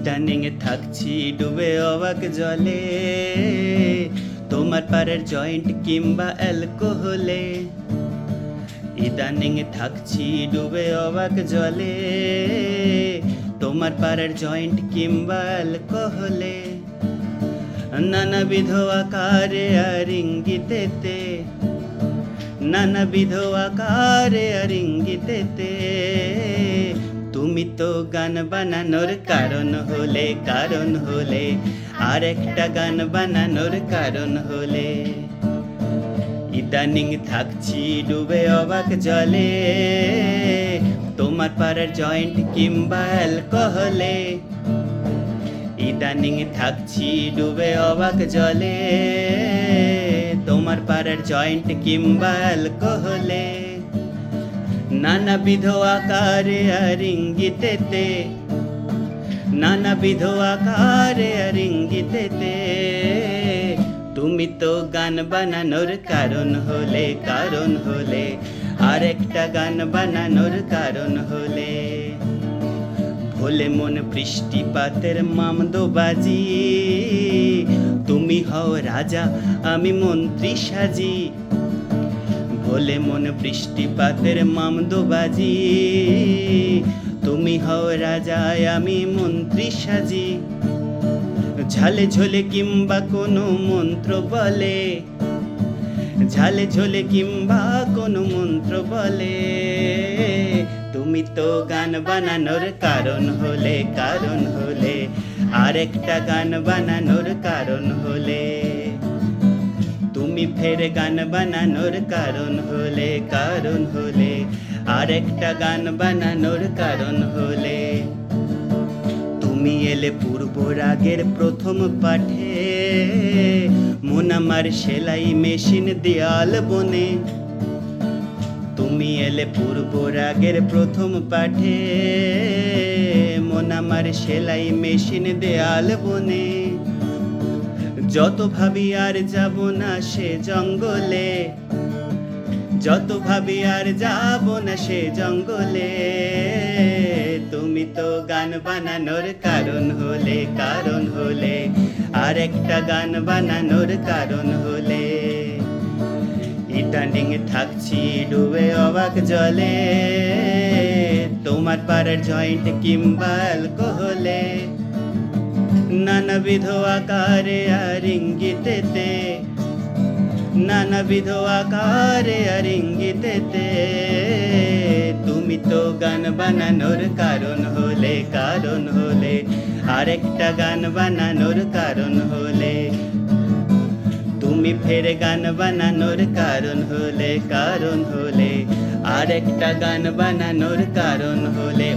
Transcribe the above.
ইদানিং থাকছি ডুবে অবাক জলে, তোমার পাড়ের জয়েন্ট কিংবা অ্যালকোহলে। ইদানিং থাকছি ডুবে অবাক জলে, তোমার পাড়ের জয়েন্ট কিংবা অ্যালকোহলে। নানাবিধ আকারে আর ইঙ্গিতেতে, নানাবিধ আকারে আর ইঙ্গিতেতে, তুমি তো গান বানানোর কারণ হলে, আর একটা গান বানানোর কারণ হলে। ইদানিং থাকছি ডুবে অবাক জলে, তোমার পাড়ার জয়েন্ট কিংবা অ্যালকোহলে। ইদানিং থাকছি ডুবে অবাক জলে, তোমার পাড়ার জয়েন্ট কিংবা অ্যালকোহলে। নানাবিধ আকারে আর ইঙ্গিতেতে, নানাবিধ আকারে আর ইঙ্গিতেতে, তুমি তো গান বানানোর কারণ হলে, আর একটা গান বানানোর কারণ হলে। ভোলে মন বৃষ্টিপাতের মামদোবাজি, তুমি হও রাজা আমি মন্ত্রী সাজি। ভোলে মন বৃষ্টিপাতের মামদোবাজি, তুমি হও রাজা আমি মন্ত্রী সাজি। ঝালে ঝোলে কিংবা কোনো মন্ত্র বলে, ঝালে ঝোলে কিংবা কোনো মন্ত্র বলে, তুমি তো গান বানানোর কারণ হলে, আর একটা গান বানানোর কারণ হলে। তুমি ফের গান বানানোর কারণ হলে, আর একটা গান বানানোর কারণ হলে। তুমি এলে পূর্ব রাগের প্রথম পাঠে, মন আমার সেলাই মেশিন দেয়াল বনে। তুমি এলে পূর্ব রাগের প্রথম পাঠে, মন আমার সেলাই মেশিন দেয়াল বনে। যত ভাবি আর যাব না সে জঙ্গলে, যত ভাবি আর যাব না সে জঙ্গলে, তুমি তো গান বানানোর কারণ হলে, আর একটা গান বানানোর কারণ হলে। ইদানিং থাকছি ডুবে অবাক জলে, তোমার পাড়ার জয়েন্ট কিংবা অ্যালকোহলে। নানাবিধ আকারে আর ইঙ্গিতেতে, নানাবিধ আকারে আর ইঙ্গিতেতে, তুমি তো গান বানানোর কারণ হলে, আর একটা গান বানানোর কারণ হলে। তুমি ফের গান বানানোর কারণ হলে, আর একটা গান বানানোর কারণ হলে।